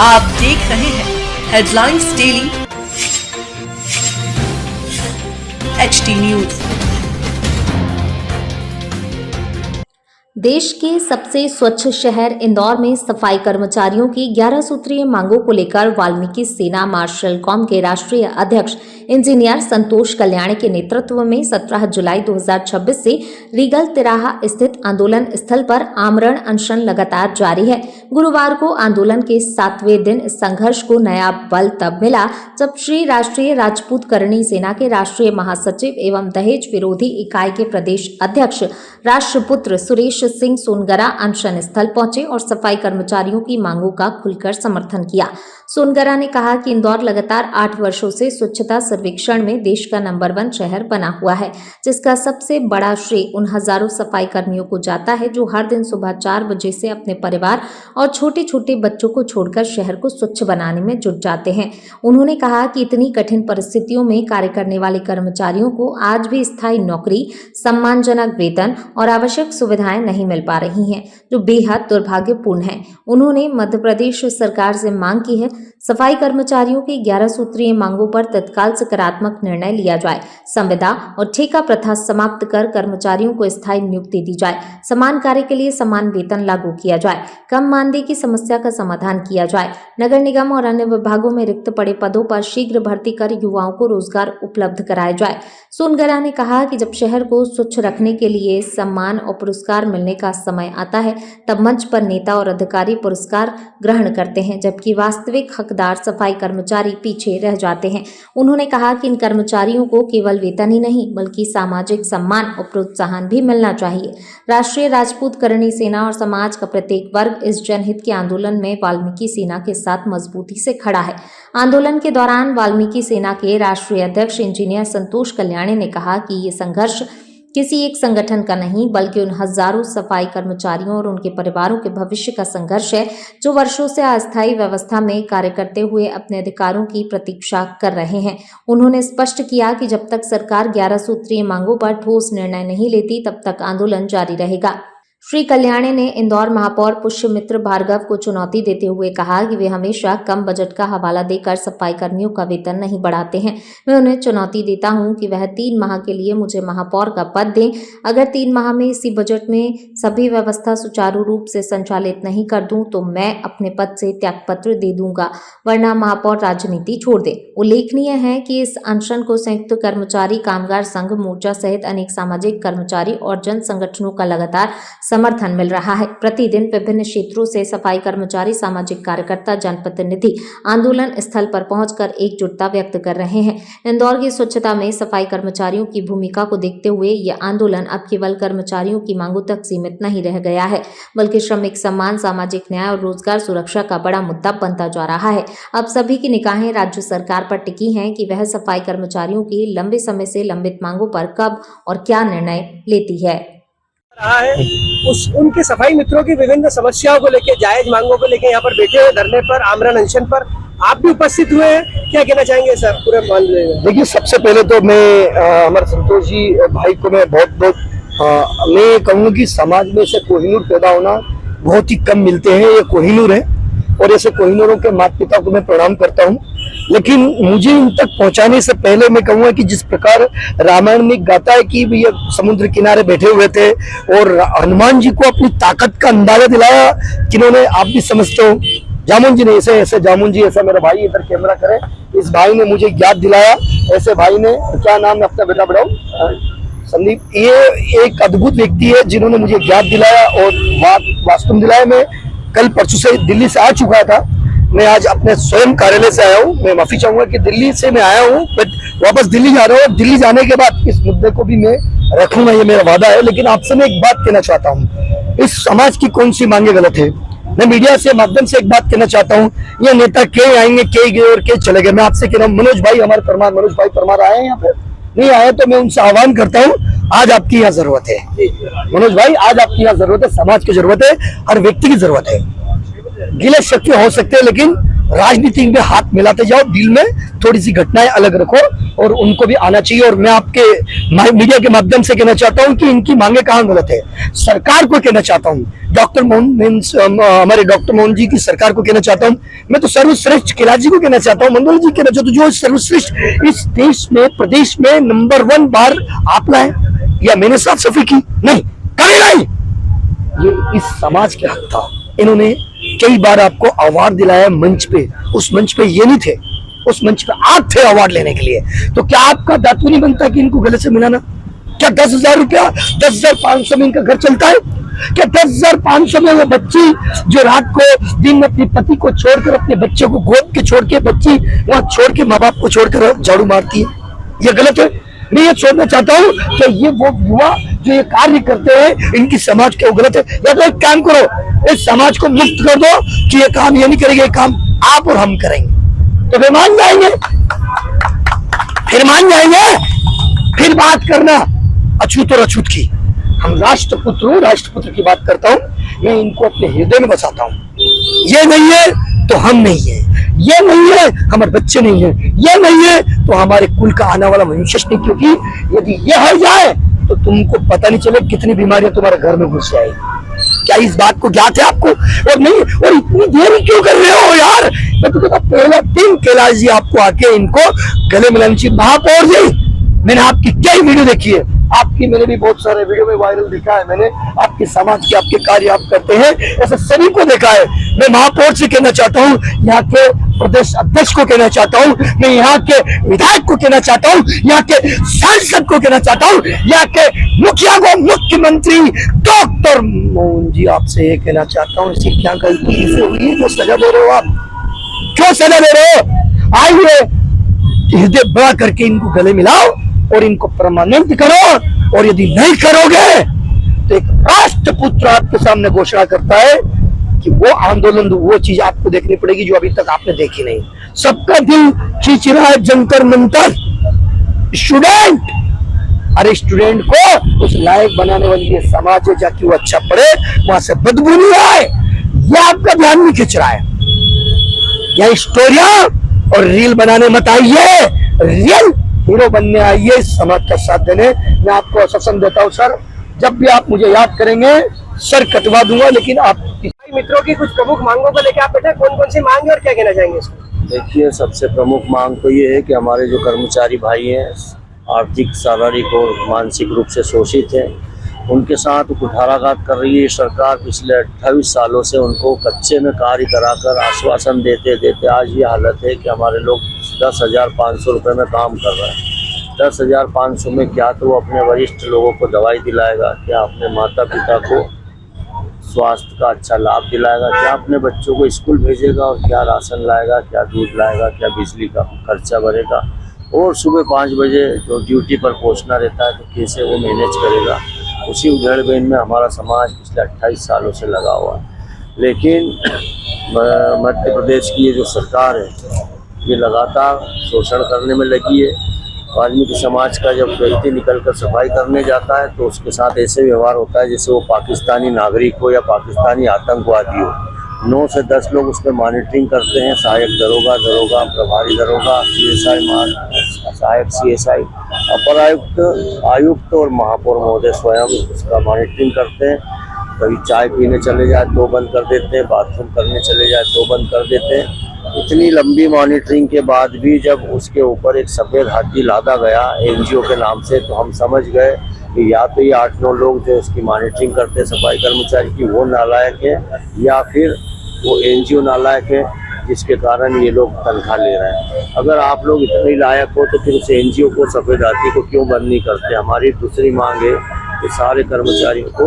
आप देख रहे हैं हेडलाइंस डेली HD न्यूज। देश के सबसे स्वच्छ शहर इंदौर में सफाई कर्मचारियों की 11 सूत्रीय मांगों को लेकर वाल्मीकि सेना मार्शल कॉम के राष्ट्रीय अध्यक्ष इंजीनियर संतोष कल्याणी के नेतृत्व में 17 जुलाई 2026 से रीगल तिराहा स्थित आंदोलन स्थल पर आमरण अनशन लगातार जारी है। गुरुवार को आंदोलन के 7वें दिन इस संघर्ष को नया बल तब मिला जब श्री राष्ट्रीय राजपूत करणी सेना के राष्ट्रीय महासचिव एवं दहेज विरोधी इकाई के प्रदेश अध्यक्ष राष्ट्रपुत्र सुरेश सिंह सोनगरा अनशन स्थल पहुंचे और सफाई कर्मचारियों की मांगों का खुलकर समर्थन किया। सोनगरा ने कहा कि इंदौर लगातार 8 वर्षों से स्वच्छता सर्वेक्षण में देश का नंबर 1 शहर बना हुआ है, जिसका सबसे बड़ा श्रेय उन हजारों सफाई कर्मियों को जाता है जो हर दिन सुबह 4 बजे से अपने परिवार और छोटे छोटे बच्चों को छोड़कर शहर को स्वच्छ बनाने में जुट जाते हैं। उन्होंने कहा कि इतनी कठिन परिस्थितियों में कार्य करने वाले कर्मचारियों को आज भी स्थायी नौकरी, सम्मानजनक वेतन और आवश्यक सुविधाएं नहीं मिल पा रही हैं, जो बेहद दुर्भाग्यपूर्ण है। उन्होंने मध्य प्रदेश सरकार से मांग की है सफाई कर्मचारियों की 11 सूत्रीय मांगों पर तत्काल सकारात्मक निर्णय लिया जाए, संविदा और ठेका प्रथा समाप्त कर कर्मचारियों को स्थायी नियुक्ति दी जाए, समान कार्य के लिए समान वेतन लागू किया जाए, कम मानदेय की समस्या का समाधान किया जाए, नगर निगम और अन्य विभागों में रिक्त पड़े पदों पर शीघ्र भर्ती कर युवाओं को रोजगार उपलब्ध कराया जाए। सोनगरा ने कहा कि जब शहर को स्वच्छ रखने के लिए सम्मान और पुरस्कार मिलने का समय आता है तब मंच पर नेता और अधिकारी पुरस्कार ग्रहण करते हैं, जबकि वास्तविक हकदार सफाई कर्मचारी पीछे रह जाते हैं। उन्होंने कहा कि इन कर्मचारियों को केवल वेतन ही नहीं बल्कि सामाजिक सम्मान और प्रोत्साहन भी मिलना चाहिए। राष्ट्रीय राजपूत करणी सेना और समाज का प्रत्येक वर्ग इस जनहित के आंदोलन में वाल्मीकि सेना के साथ मजबूती से खड़ा है। आंदोलन के दौरान वाल्मीकि सेना के राष्ट्रीय अध्यक्ष इंजीनियर संतोष कल्याणी ने कहा कि ये संघर्ष किसी एक संगठन का नहीं बल्कि उन हजारों सफाई कर्मचारियों और उनके परिवारों के भविष्य का संघर्ष है जो वर्षों से अस्थायी व्यवस्था में कार्य करते हुए अपने अधिकारों की प्रतीक्षा कर रहे हैं। उन्होंने स्पष्ट किया कि जब तक सरकार 11 सूत्रीय मांगों पर ठोस निर्णय नहीं लेती तब तक आंदोलन जारी रहेगा। श्री कल्याणी ने इंदौर महापौर पुष्यमित्र भार्गव को चुनौती देते हुए कहा कि वे हमेशा कम बजट का हवाला देकर सफाई कर्मियों का वेतन नहीं बढ़ाते हैं। मैं उन्हें चुनौती देता हूं कि वह 3 माह के लिए मुझे महापौर का पद दें। अगर 3 माह में इसी बजट में सभी व्यवस्था सुचारू रूप से संचालित नहीं कर दूं तो मैं अपने पद से त्यागपत्र दे दूंगा, वरना महापौर राजनीति छोड़ दे। उल्लेखनीय है कि इस अनशन को संयुक्त कर्मचारी कामगार संघ मोर्चा सहित अनेक सामाजिक कर्मचारी और जन संगठनों का लगातार समर्थन मिल रहा है। प्रतिदिन विभिन्न क्षेत्रों से सफाई कर्मचारी, सामाजिक कार्यकर्ता, जनप्रतिनिधि आंदोलन स्थल पर पहुंचकर एकजुटता व्यक्त कर रहे हैं। इंदौर की स्वच्छता में सफाई कर्मचारियों की भूमिका को देखते हुए यह आंदोलन अब केवल कर्मचारियों की मांगों तक सीमित नहीं रह गया है बल्कि श्रमिक सम्मान, सामाजिक न्याय और रोजगार सुरक्षा का बड़ा मुद्दा बनता जा रहा है। अब सभी की निगाहें राज्य सरकार पर टिकी हैं कि वह सफाई कर्मचारियों की लंबे समय से लंबित मांगों पर कब और क्या निर्णय लेती है। रहा है उनके सफाई मित्रों की विभिन्न समस्याओं को लेकर, जायज मांगों को लेकर यहाँ पर बैठे हुए धरने पर, आमरण अनशन पर आप भी उपस्थित हुए हैं, क्या कहना चाहेंगे सर पूरे मामले में? देखिए, सबसे पहले तो मैं हमारे संतोष जी भाई को मैं बहुत मैं कहूँगा कि समाज में से कोहिनूर पैदा होना बहुत ही कम मिलते हैं। ये कोहिनूर है और ऐसे कोहिनूरों के माता पिता को मैं प्रणाम करता हूँ। लेकिन मुझे इन तक पहुंचाने से पहले मैं कहूंगा कि जिस प्रकार रामायण में गाता है कि ये समुद्र किनारे बैठे हुए थे और हनुमान जी को अपनी ताकत का अंदाजा दिलाया, जिन्होंने, आप भी समझते हो, जामुन जी ने, ऐसे जामुन जी, ऐसा मेरा भाई इधर कैमरा करे, इस भाई ने मुझे याद दिलाया, ऐसे भाई ने, क्या नाम है अपना बेटा बढ़ाओ, संदीप, ये एक अद्भुत व्यक्ति है जिन्होंने मुझे याद दिलाया और वास्तव दिलाया। मैं कल परसों से दिल्ली से आ चुका था, मैं आज अपने स्वयं कार्यालय से आया हूँ। मैं माफी चाहूंगा कि दिल्ली से मैं आया हूँ बट वापस दिल्ली जा रहा हूँ। दिल्ली जाने के बाद इस मुद्दे को भी मैं रखूंगा, ये मेरा वादा है। लेकिन आपसे मैं एक बात कहना चाहता हूँ, इस समाज की कौन सी मांगे गलत है? मैं मीडिया से माध्यम से एक बात कहना चाहता हूँ, ये नेता के आएंगे, के गए और के चले गए। मैं आपसे कह रहा हूँ, मनोज भाई परमार आए हैं यहाँ पे, नहीं आए तो मैं उनसे आह्वान करता हूँ, आज आपकी यहाँ जरूरत है मनोज भाई, आज आपकी यहाँ जरूरत है, समाज की जरूरत है, हर व्यक्ति की जरूरत है। गिले शक्ति हो सकते हैं लेकिन राजनीति में हाथ मिलाते जाओ, दिल में थोड़ी सी घटनाएं अलग रखो और उनको भी आना चाहिए। और मैं आपके मीडिया के माध्यम से कहना चाहता हूं कि इनकी मांगे कहाँ गलत है। सरकार को कहना चाहता हूं, डॉक्टर मोहन हमारे डॉक्टर मोहन जी की सरकार को कहना चाहता हूं, मैं तो सर्वश्रेष्ठ कैलाश जी को कहना चाहता हूं, मंडल जी कहना चाहता हूं, जो सर्वश्रेष्ठ इस देश में प्रदेश में नंबर 1 बार आप लाए, या मैंने साफ सफाई की नहीं, कभी नहीं। ये इस समाज के हक था। इन्होंने कई बार आपको अवार्ड दिलाया मंच पे, उस मंच पे ये नहीं थे, उस मंच पे आप थे अवार्ड लेने के लिए। तो क्या आपका दायित्व नहीं बनता कि इनको गले से मिलाना? क्या 10,000 रुपया 10,500 में इनका घर चलता है? क्या 10,500 में वो बच्ची जो रात को दिन में अपने पति को छोड़कर, अपने बच्चे को गोद के छोड़ के, बच्ची वहां छोड़ के, माँ बाप को छोड़कर झाड़ू मारती है? ये गलत है। मैं ये छोड़ना चाहता हूँ कि ये वो युवा जो ये कार्य करते हैं, इनकी समाज के वो गलत है। या तो एक काम करो, इस समाज को मुक्त कर दो कि ये काम ये नहीं करेंगे, ये काम आप और हम करेंगे, तो वे मान जाएंगे, फिर मान जाएंगे। फिर बात करना अछूत और अछूत की। हम राष्ट्रपुत्र की बात करता हूं, मैं इनको अपने हृदय में बसाता हूं। ये नहीं है तो हम नहीं है, ये नहीं है हमारे बच्चे नहीं है, ये नहीं है तो हमारे कुल का आने वाला मनुष्य नहीं। क्योंकि यदि ये हट जाए तो तुमको पता नहीं चले कितनी बीमारियां तुम्हारे घर में घुस जाएगी। क्या इस बात को ज्ञात है आपको? और नहीं, और इतनी देरी क्यों कर रहे हो यार? मैं तो कहता पहला दिन कैलाश जी आपको आके इनको गले मिलानी चाहिए। महापौर जी, मैंने आपकी कई वीडियो देखी है, आपकी मैंने भी बहुत सारे वीडियो में वायरल देखा है, मैंने आपके समाज के आपके कार्य आप करते हैं, ऐसे सभी को देखा है। मैं महापौर से कहना चाहता हूँ, यहाँ के प्रदेश अध्यक्ष को कहना चाहता हूँ, मैं यहाँ के विधायक को कहना चाहता हूँ, यहाँ के सांसद को कहना चाहता हूँ, यहाँ के मुखिया को, मुख्यमंत्री डॉक्टर मोहन जी, आपसे ये कहना चाहता हूँ, इसकी क्या गलती से हुई, जो सजा दे रहे हो आप? क्यों सजा दे रहे हो? आइए हृदय बड़ा करके इनको गले मिलाओ और इनको परमानेंट करो। और यदि नहीं करोगे तो एक राष्ट्रपुत्र आपके सामने घोषणा करता है कि वो आंदोलन, वो चीज आपको देखनी पड़ेगी जो अभी तक आपने देखी नहीं। सबका दिल खींच रहा है जंतर मंतर, स्टूडेंट, अरे स्टूडेंट को उस लायक बनाने वाली ये समाज है, जाके वो अच्छा पढ़े, वहां से बदबू नहीं आए, ये आपका ध्यान नहीं खींच रहा है। यह स्टोरिया और रील बनाने मत आइए, रियल हीरो बनने आइए, समाज का साथ देने। मैं आपको आश्वासन देता हूँ सर, जब भी आप मुझे याद करेंगे सर कटवा दूंगा। लेकिन आप मित्रों की कुछ प्रमुख मांगों को लेकर आप बैठे, कौन कौन सी मांग है और क्या कहना चाहेंगे इसको? देखिए, सबसे प्रमुख मांग तो ये है कि हमारे जो कर्मचारी भाई हैं, आर्थिक, शारीरिक और मानसिक रूप से शोषित हैं, उनके साथ कुठाराघात कर रही है सरकार। पिछले 28 सालों से उनको कच्चे में कार्य कराकर आश्वासन देते देते आज ये हालत है कि हमारे लोग 10,500 रुपये में काम कर रहे हैं। 10,500 में क्या तो वो अपने वरिष्ठ लोगों को दवाई दिलाएगा, क्या अपने माता पिता को स्वास्थ्य का अच्छा लाभ दिलाएगा, क्या अपने बच्चों को स्कूल भेजेगा, और क्या राशन लाएगा, क्या दूध लाएगा, क्या बिजली का खर्चा भरेगा, और सुबह 5 बजे जो ड्यूटी पर पहुंचना रहता है तो कैसे वो मैनेज करेगा। उसी उधेड़-बुन में हमारा समाज पिछले 28 सालों से लगा हुआ है। लेकिन मध्य प्रदेश की ये जो सरकार है, ये लगातार शोषण करने में लगी है। वाल्मीकि समाज का जब व्यक्ति निकलकर सफाई करने जाता है तो उसके साथ ऐसे व्यवहार होता है जैसे वो पाकिस्तानी नागरिक हो या पाकिस्तानी आतंकवादी हो। 9 से 10 लोग उस पर मॉनिटरिंग करते हैं, सहायक दरोगा, प्रभारी दरोगा, सहायक CSI, अपर आयुक्त और महापौर महोदय स्वयं उसका मॉनिटरिंग करते हैं। कभी चाय पीने चले जाए तो बंद कर देते हैं, बाथरूम करने चले जाए तो बंद कर देते हैं। इतनी लंबी मॉनिटरिंग के बाद भी जब उसके ऊपर एक सफ़ेद हाथी लादा गया NGO के नाम से, तो हम समझ गए कि या तो ये 8-9 लोग जो उसकी मॉनिटरिंग करते हैं सफाई कर्मचारी की, वो नालायक है, या फिर वो NGO नालायक है जिसके कारण ये लोग तनख्वाह ले रहे हैं। अगर आप लोग इतने लायक हो तो फिर उस NGO को, सफ़ेद हाथी को क्यों बंद नहीं करते? हमारी दूसरी मांग है कि सारे कर्मचारियों को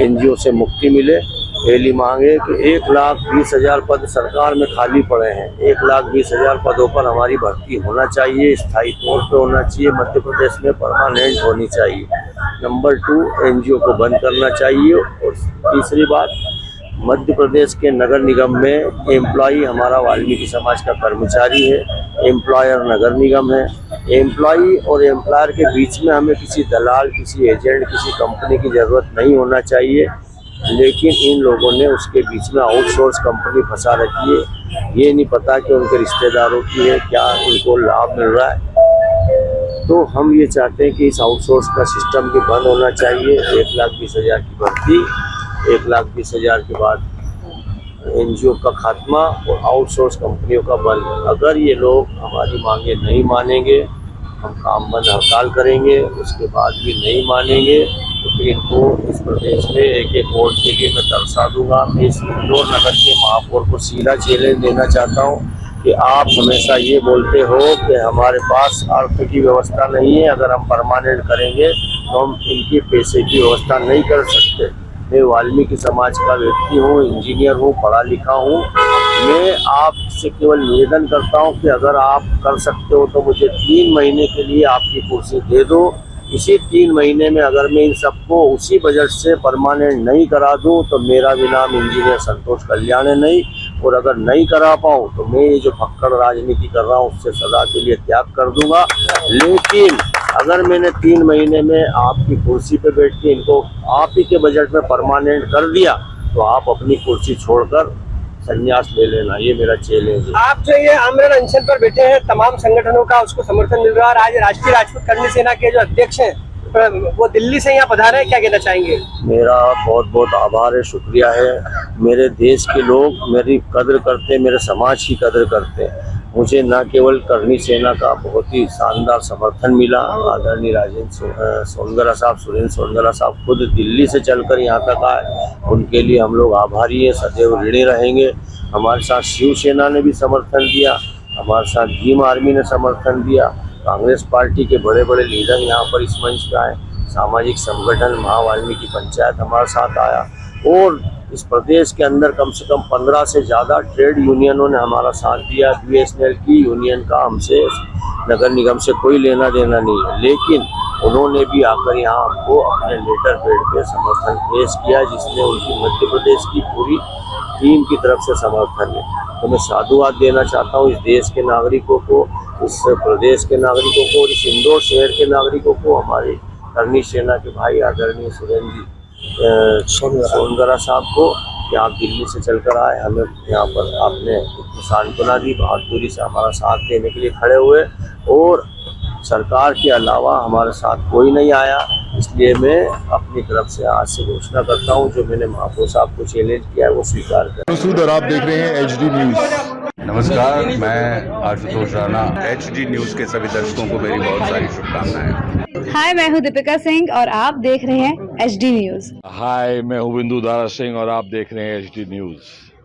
NGO से मुक्ति मिले। पहली मांग है कि 1,20,000 पद सरकार में खाली पड़े हैं, 1,20,000 पदों पर हमारी भर्ती होना चाहिए, स्थायी तौर पर होना चाहिए, मध्य प्रदेश में परमानेंट होनी चाहिए। नंबर 2, NGO को बंद करना चाहिए। और तीसरी बात, मध्य प्रदेश के नगर निगम में एम्प्लॉई हमारा वाल्मीकि समाज का कर्मचारी है, एम्प्लॉयर नगर निगम है। एम्प्लॉई और एम्प्लॉयर के बीच में हमें किसी दलाल, किसी एजेंट, किसी कंपनी की ज़रूरत नहीं होना चाहिए। लेकिन इन लोगों ने उसके बीच में आउटसोर्स कंपनी फंसा रखी है। ये नहीं पता कि उनके रिश्तेदारों की है, क्या उनको लाभ मिल रहा है। तो हम ये चाहते हैं कि इस आउटसोर्स का सिस्टम भी बंद होना चाहिए। 1,20,000 की भर्ती, 1,20,000 के बाद एनजीओ का खात्मा और आउटसोर्स कंपनियों का बंद। अगर ये लोग हमारी मांगे नहीं मानेंगे, हम काम बंद हड़ताल करेंगे, उसके बाद भी नहीं मानेंगे तो फिर इनको इस प्रदेश में एक वोट के लिए मैं तरसा दूंगा। मैं इस इंदौर नगर के महापौर को सीधा चैलेंज देना चाहता हूँ कि आप हमेशा ये बोलते हो कि हमारे पास अर्थ की व्यवस्था नहीं है, अगर हम परमानेंट करेंगे तो हम इनके पैसे की व्यवस्था नहीं कर सकते। मैं वाल्मीकि समाज का व्यक्ति हूँ, इंजीनियर हूँ, पढ़ा लिखा हूँ। मैं आपसे केवल निवेदन करता हूँ कि अगर आप कर सकते हो तो मुझे 3 महीने के लिए आपकी कुर्सी दे दो। इसी 3 महीने में अगर मैं इन सबको उसी बजट से परमानेंट नहीं करा दूं तो मेरा भी नाम इंजीनियर संतोष कल्याण है नहीं। और अगर नहीं करा पाऊँ तो मैं ये जो फक्कड़ राजनीति कर रहा हूँ उससे सदा के लिए त्याग कर दूंगा। लेकिन अगर मैंने 3 महीने में आपकी कुर्सी पे बैठ के इनको आप ही के बजट में परमानेंट कर दिया तो आप अपनी कुर्सी छोड़कर संन्यास ले लेना, ये मेरा चैलेंज है। आप जो ये आमरण अनशन पर बैठे हैं, तमाम संगठनों का उसको समर्थन मिल रहा है और आज राष्ट्रीय राजपूत कर्मी सेना के जो अध्यक्ष हैं वो दिल्ली से यहाँ पधारे हैं, क्या कहना चाहेंगे? मेरा बहुत बहुत आभार है, शुक्रिया है। मेरे देश के लोग मेरी कदर करते हैं, मेरे समाज की कदर करते हैं। मुझे न केवल करनी सेना का बहुत ही शानदार समर्थन मिला, आदरणीय राजेंद्र सोनगरा साहब, सुरेंद्र सोनगरा साहब खुद दिल्ली से चलकर यहाँ तक आए, उनके लिए हम लोग आभारी हैं, सदैव ऋणी रहेंगे। हमारे साथ शिवसेना ने भी समर्थन दिया, हमारे साथ भीम आर्मी ने समर्थन दिया, कांग्रेस पार्टी के बड़े बड़े लीडर यहाँ पर इस मंच पे आए, सामाजिक संगठन महा वाल्मीकि पंचायत हमारे साथ आया और इस प्रदेश के अंदर कम से कम 15 से ज़्यादा ट्रेड यूनियनों ने हमारा साथ दिया। बीएसएनएल की यूनियन का हमसे नगर निगम से कोई लेना देना नहीं है, लेकिन उन्होंने भी आकर यहाँ हमको अपने लेटर पैड पे समर्थन पेश किया, जिसमें उनकी मध्य प्रदेश की पूरी टीम की तरफ से समर्थन है। तो मैं साधुवाद देना चाहता हूँ इस देश के नागरिकों को, इस प्रदेश के नागरिकों को और इस इंदौर शहर के नागरिकों को, हमारी करनी सेना के भाई आदरणीय सुरेंद्र सोनगरा साहब को कि आप दिल्ली से चलकर आए, हमें यहाँ पर आपने सांत्वना दी, बहादुरी से हमारा साथ देने के लिए खड़े हुए और सरकार के अलावा हमारे साथ कोई नहीं आया। इसलिए मैं अपनी तरफ से आज से घोषणा करता हूँ, जो मैंने महापौर साहब को चैलेंज किया है वो स्वीकार करें। मसूद और आप देख रहे हैं एचडी न्यूज। नमस्कार, मैं आशुतोष राणा। एचडी न्यूज के सभी दर्शकों को मेरी बहुत सारी शुभकामनाएं। हाय, मैं हूं दीपिका सिंह और आप देख रहे हैं एचडी न्यूज। हाय, मैं हूं बिंदु दारा सिंह और आप देख रहे हैं एचडी न्यूज।